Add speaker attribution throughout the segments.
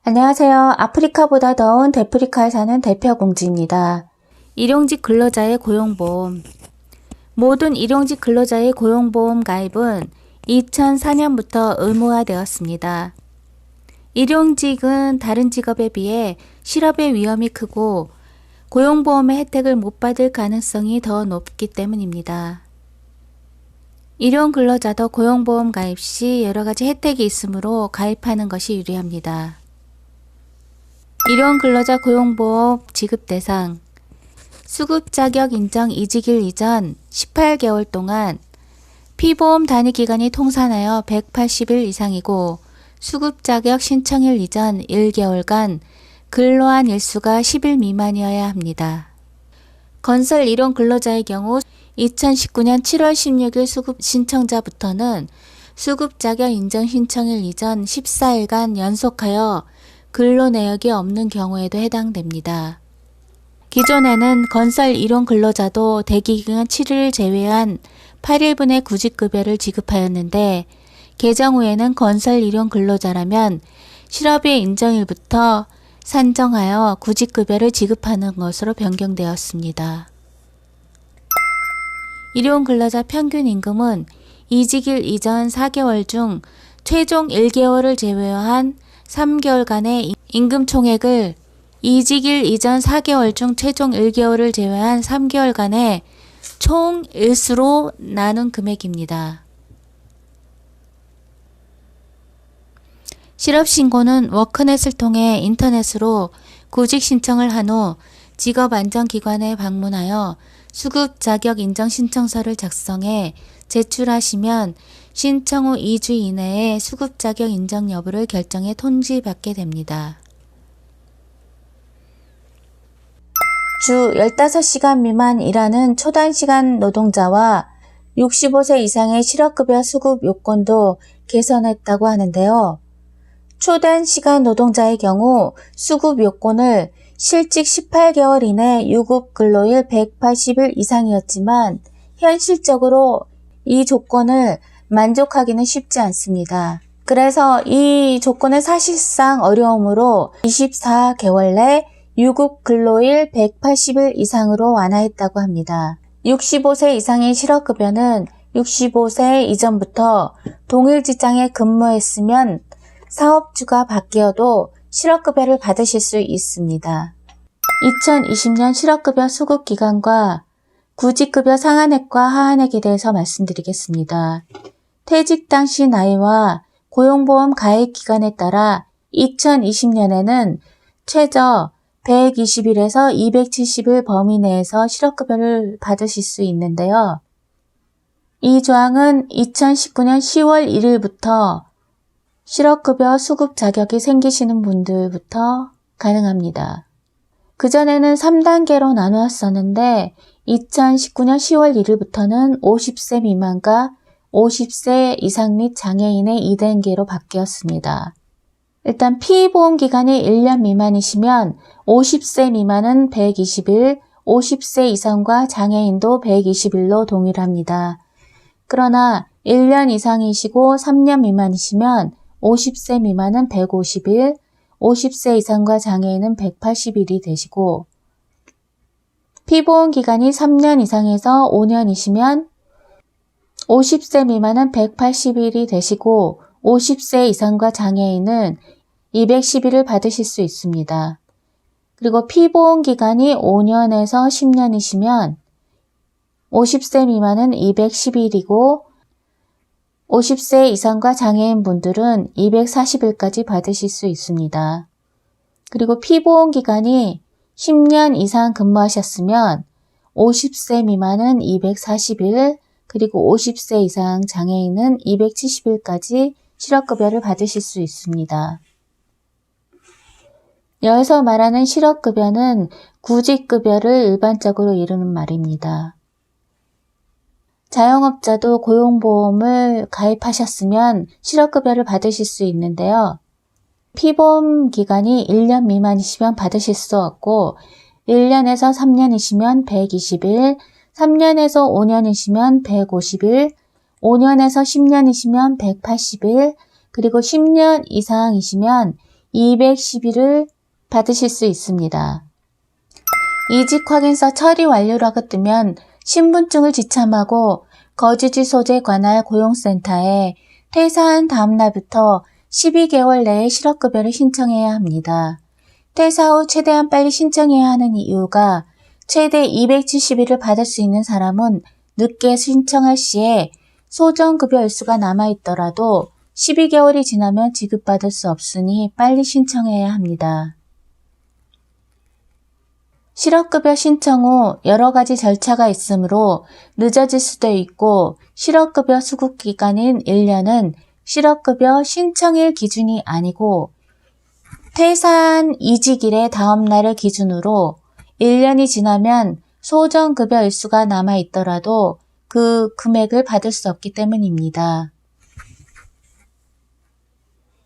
Speaker 1: 안녕하세요. 아프리카보다 더운 데프리카에 사는 대표공주입니다. 일용직 근로자의 고용보험. 모든 일용직 근로자의 고용보험 가입은 2004년부터 의무화되었습니다. 일용직은 다른 직업에 비해 실업의 위험이 크고 고용보험의 혜택을 못 받을 가능성이 더 높기 때문입니다. 일용 근로자도 고용보험 가입 시 여러가지 혜택이 있으므로 가입하는 것이 유리합니다. 일용 근로자 고용보험 지급 대상. 수급 자격 인정 이직일 이전 18개월 동안 피보험 단위 기간이 통산하여 180일 이상이고 수급 자격 신청일 이전 1개월간 근로한 일수가 10일 미만이어야 합니다. 건설 일용 근로자의 경우 2019년 7월 16일 수급 신청자부터는 수급 자격 인정 신청일 이전 14일간 연속하여 근로 내역이 없는 경우에도 해당됩니다. 기존에는 건설 일용 근로자도 대기기간 7일을 제외한 8일분의 구직급여를 지급하였는데 개정 후에는 건설 일용 근로자라면 실업의 인정일부터 산정하여 구직급여를 지급하는 것으로 변경되었습니다. 일용 근로자 평균 임금은 이직일 이전 4개월 중 최종 1개월을 제외한 3개월간의 임금 총액을 이직일 이전 4개월 중 최종 1개월을 제외한 3개월간의 총 일수로 나눈 금액입니다. 실업신고는 워크넷을 통해 인터넷으로 구직 신청을 한 후 직업안정기관에 방문하여 수급 자격 인정 신청서를 작성해 제출하시면 신청 후 2주 이내에 수급 자격 인정 여부를 결정해 통지받게 됩니다. 주 15시간 미만 일하는 초단시간 노동자와 65세 이상의 실업급여 수급 요건도 개선했다고 하는데요. 초단시간 노동자의 경우 수급 요건을 실직 18개월 이내 유급 근로일 180일 이상이었지만 현실적으로 이 조건을 만족하기는 쉽지 않습니다. 그래서 이 조건은 사실상 어려움으로 24개월 내 유급 근로일 180일 이상으로 완화했다고 합니다. 65세 이상의 실업급여는 65세 이전부터 동일 직장에 근무했으면 사업주가 바뀌어도 실업급여를 받으실 수 있습니다. 2020년 실업급여 수급기간과 구직급여 상한액과 하한액에 대해서 말씀드리겠습니다. 퇴직 당시 나이와 고용보험 가입 기간에 따라 2020년에는 최저 120일에서 270일 범위 내에서 실업급여를 받으실 수 있는데요. 이 조항은 2019년 10월 1일부터 실업급여 수급 자격이 생기시는 분들부터 가능합니다. 그전에는 3단계로 나누었었는데 2019년 10월 1일부터는 50세 미만과 50세 이상 및 장애인의 2단계로 바뀌었습니다. 일단 피보험 기간이 1년 미만이시면 50세 미만은 120일, 50세 이상과 장애인도 120일로 동일합니다. 그러나 1년 이상이시고 3년 미만이시면 50세 미만은 150일, 50세 이상과 장애인은 180일이 되시고 피보험 기간이 3년 이상에서 5년이시면 50세 미만은 180일이 되시고 50세 이상과 장애인은 210일을 받으실 수 있습니다. 그리고 피보험 기간이 5년에서 10년이시면 50세 미만은 210일이고 50세 이상과 장애인 분들은 240일까지 받으실 수 있습니다. 그리고 피보험 기간이 10년 이상 근무하셨으면 50세 미만은 240일, 그리고 50세 이상 장애인은 270일까지 실업급여를 받으실 수 있습니다. 여기서 말하는 실업급여는 구직급여를 일반적으로 이루는 말입니다. 자영업자도 고용보험을 가입하셨으면 실업급여를 받으실 수 있는데요. 피보험 기간이 1년 미만이시면 받으실 수 없고 1년에서 3년이시면 120일, 3년에서 5년이시면 150일, 5년에서 10년이시면 180일, 그리고 10년 이상이시면 210일을 받으실 수 있습니다. 이직 확인서 처리 완료라고 뜨면 신분증을 지참하고 거주지 소재 관할 고용센터에 퇴사한 다음 날부터 12개월 내에 실업급여를 신청해야 합니다. 퇴사 후 최대한 빨리 신청해야 하는 이유가 최대 270일을 받을 수 있는 사람은 늦게 신청할 시에 소정급여 일수가 남아있더라도 12개월이 지나면 지급받을 수 없으니 빨리 신청해야 합니다. 실업급여 신청 후 여러 가지 절차가 있으므로 늦어질 수도 있고 실업급여 수급기간인 1년은 실업급여 신청일 기준이 아니고 퇴사한 이직일의 다음 날을 기준으로 1년이 지나면 소정급여 일수가 남아있더라도 그 금액을 받을 수 없기 때문입니다.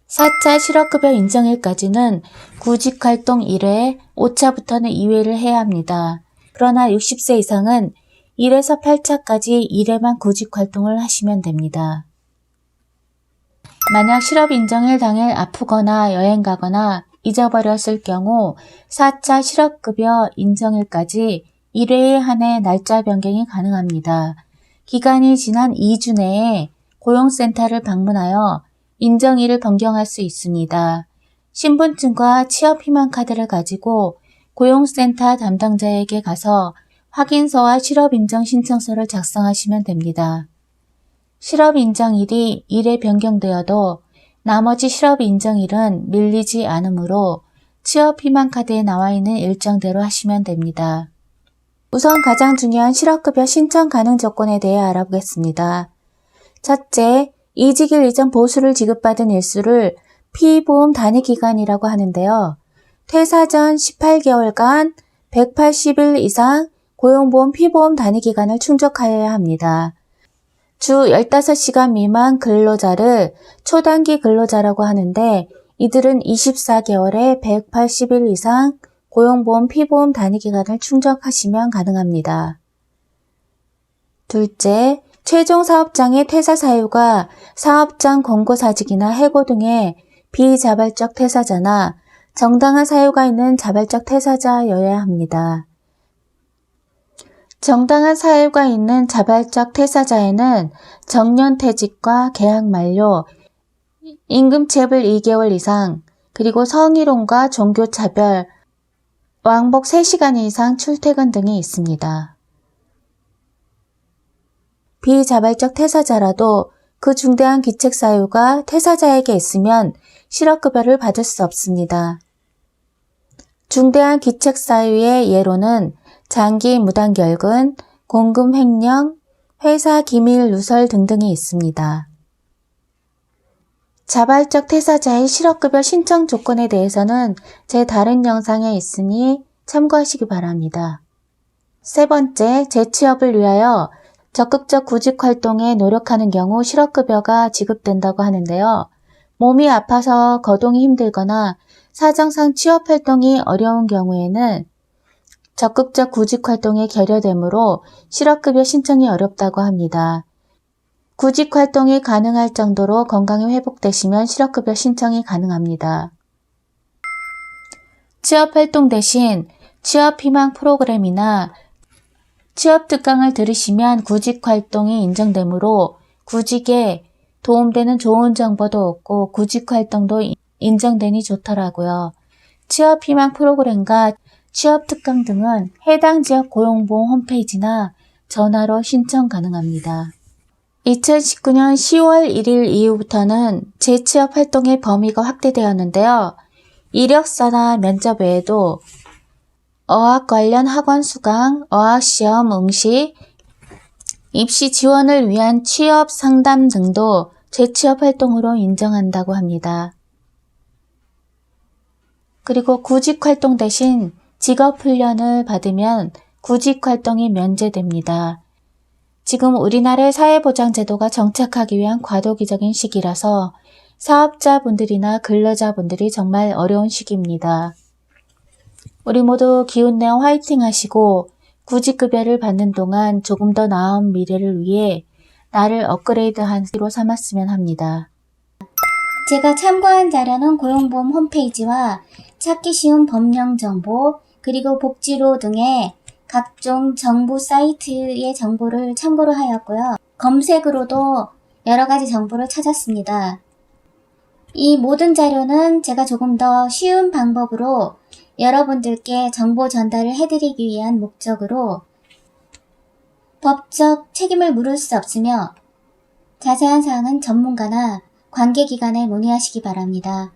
Speaker 1: 4차 실업급여 인정일까지는 구직활동 1회, 5차부터는 2회를 해야 합니다. 그러나 60세 이상은 1에서 8차까지 1회만 구직활동을 하시면 됩니다. 만약 실업인정일 당일 아프거나 여행 가거나 잊어버렸을 경우 4차 실업급여 인정일까지 1회에 한해 날짜 변경이 가능합니다. 기간이 지난 2주 내에 고용센터를 방문하여 인정일을 변경할 수 있습니다. 신분증과 취업희망카드를 가지고 고용센터 담당자에게 가서 확인서와 실업인정 신청서를 작성하시면 됩니다. 실업인정일이 1회 변경되어도 나머지 실업인정일은 밀리지 않으므로 취업희망카드에 나와 있는 일정대로 하시면 됩니다. 우선 가장 중요한 실업급여 신청 가능 조건에 대해 알아보겠습니다. 첫째, 이직일 이전 보수를 지급받은 일수를 피보험 단위기간이라고 하는데요. 퇴사 전 18개월간 180일 이상 고용보험 피보험 단위기간을 충족하여야 합니다. 주 15시간 미만 근로자를 초단기 근로자라고 하는데 이들은 24개월에 180일 이상 고용보험 피보험 단위기간을 충족하시면 가능합니다. 둘째, 최종 사업장의 퇴사 사유가 사업장 권고사직이나 해고 등의 비자발적 퇴사자나 정당한 사유가 있는 자발적 퇴사자여야 합니다. 정당한 사유가 있는 자발적 퇴사자에는 정년퇴직과 계약 만료, 임금체불 2개월 이상, 그리고 성희롱과 종교차별, 왕복 3시간 이상 출퇴근 등이 있습니다. 비자발적 퇴사자라도 그 중대한 기책 사유가 퇴사자에게 있으면 실업급여를 받을 수 없습니다. 중대한 기책 사유의 예로는 장기 무단결근, 공금 횡령, 회사 기밀 누설 등등이 있습니다. 자발적 퇴사자의 실업급여 신청 조건에 대해서는 제 다른 영상에 있으니 참고하시기 바랍니다. 세 번째, 재취업을 위하여 적극적 구직활동에 노력하는 경우 실업급여가 지급된다고 하는데요. 몸이 아파서 거동이 힘들거나 사정상 취업활동이 어려운 경우에는 적극적 구직활동에 결여되므로 실업급여 신청이 어렵다고 합니다. 구직활동이 가능할 정도로 건강이 회복되시면 실업급여 신청이 가능합니다. 취업활동 대신 취업희망 프로그램이나 취업특강을 들으시면 구직활동이 인정되므로 구직에 도움되는 좋은 정보도 얻고 구직활동도 인정되니 좋더라고요. 취업희망 프로그램과 취업특강 등은 해당 지역 고용보험 홈페이지나 전화로 신청 가능합니다. 2019년 10월 1일 이후부터는 재취업 활동의 범위가 확대되었는데요. 이력서나 면접 외에도 어학 관련 학원 수강, 어학시험 응시, 입시 지원을 위한 취업 상담 등도 재취업 활동으로 인정한다고 합니다. 그리고 구직활동 대신 직업훈련을 받으면 구직활동이 면제됩니다. 지금 우리나라의 사회보장제도가 정착하기 위한 과도기적인 시기라서 사업자분들이나 근로자분들이 정말 어려운 시기입니다. 우리 모두 기운내어 화이팅 하시고 구직급여를 받는 동안 조금 더 나은 미래를 위해 나를 업그레이드한 시로 삼았으면 합니다.
Speaker 2: 제가 참고한 자료는 고용보험 홈페이지와 찾기 쉬운 법령 정보, 그리고 복지로 등의 각종 정부 사이트의 정보를 참고로 하였고요. 검색으로도 여러 가지 정보를 찾았습니다. 이 모든 자료는 제가 조금 더 쉬운 방법으로 여러분들께 정보 전달을 해드리기 위한 목적으로 법적 책임을 물을 수 없으며 자세한 사항은 전문가나 관계기관에 문의하시기 바랍니다.